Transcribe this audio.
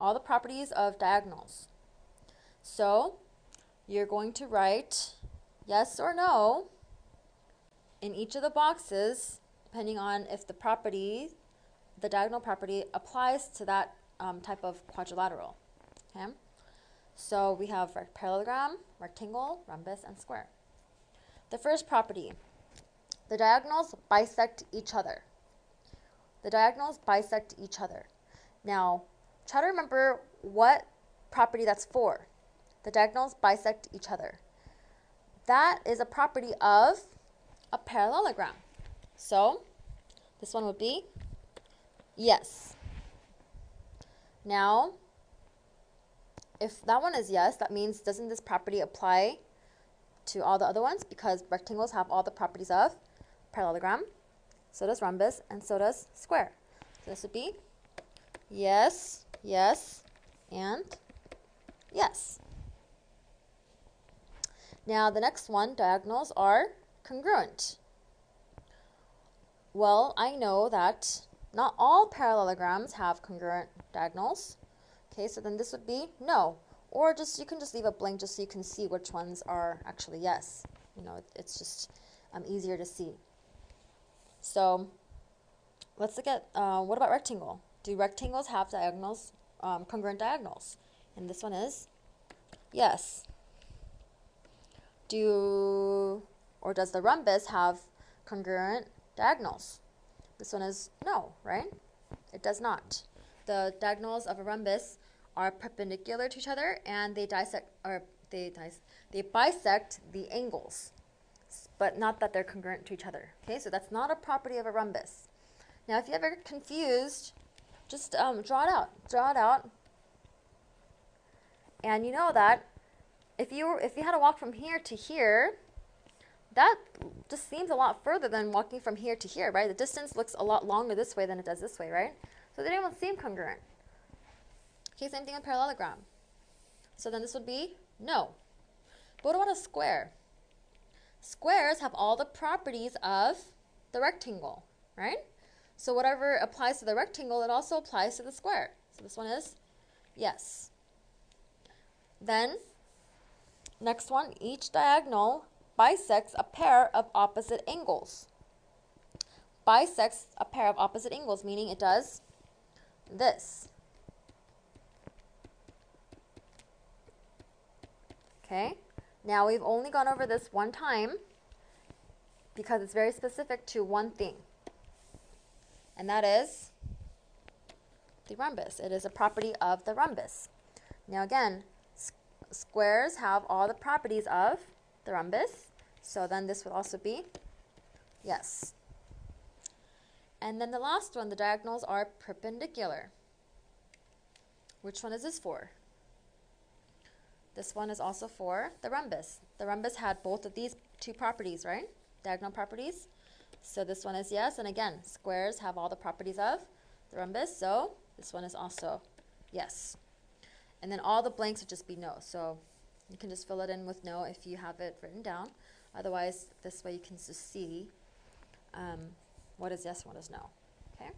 all the properties of diagonals. So you're going to write yes or no in each of the boxes, depending on if the property, the diagonal property, applies to that type of quadrilateral. Okay? So we have parallelogram, rectangle, rhombus, and square. The first property, the diagonals bisect each other. The diagonals bisect each other. Now, try to remember what property that's for. The diagonals bisect each other. That is a property of a parallelogram. So, this one would be yes. Now, if that one is yes, that means doesn't this property apply to all the other ones? Because rectangles have all the properties of parallelogram, so does rhombus, and so does square. So this would be yes, yes, and yes. Now the next one, diagonals are congruent. Well, I know that not all parallelograms have congruent diagonals. Okay, so then this would be no. Or just you can just leave it blank just so you can see which ones are actually yes. You know, it's just easier to see. So let's look at what about rectangle? Do rectangles have diagonals, congruent diagonals? And this one is yes. Or does the rhombus have congruent diagonals? This one is no, right? It does not. The diagonals of a rhombus are perpendicular to each other, and they bisect the angles, but not that they're congruent to each other. Okay, so that's not a property of a rhombus. Now, if you're ever confused, just draw it out. Draw it out, and you know that if you had to walk from here to here, that just seems a lot further than walking from here to here, right? The distance looks a lot longer this way than it does this way, right? So they don't seem congruent. Okay, same thing with parallelogram. So then this would be no. But what about a square? Squares have all the properties of the rectangle, right? So whatever applies to the rectangle, it also applies to the square. So this one is yes. Then, next one, each diagonal bisects a pair of opposite angles. Bisects a pair of opposite angles, meaning it does this. Okay, now we've only gone over this one time because it's very specific to one thing, and that is the rhombus. It is a property of the rhombus. Now again, squares have all the properties of the rhombus, so then this would also be yes. And then the last one, the diagonals are perpendicular. Which one is this for? This one is also for the rhombus. The rhombus had both of these two properties, right? Diagonal properties. So this one is yes, and again, squares have all the properties of the rhombus, so this one is also yes. And then all the blanks would just be no. So you can just fill it in with no if you have it written down. Otherwise, this way you can just see what is yes and what is no. Okay?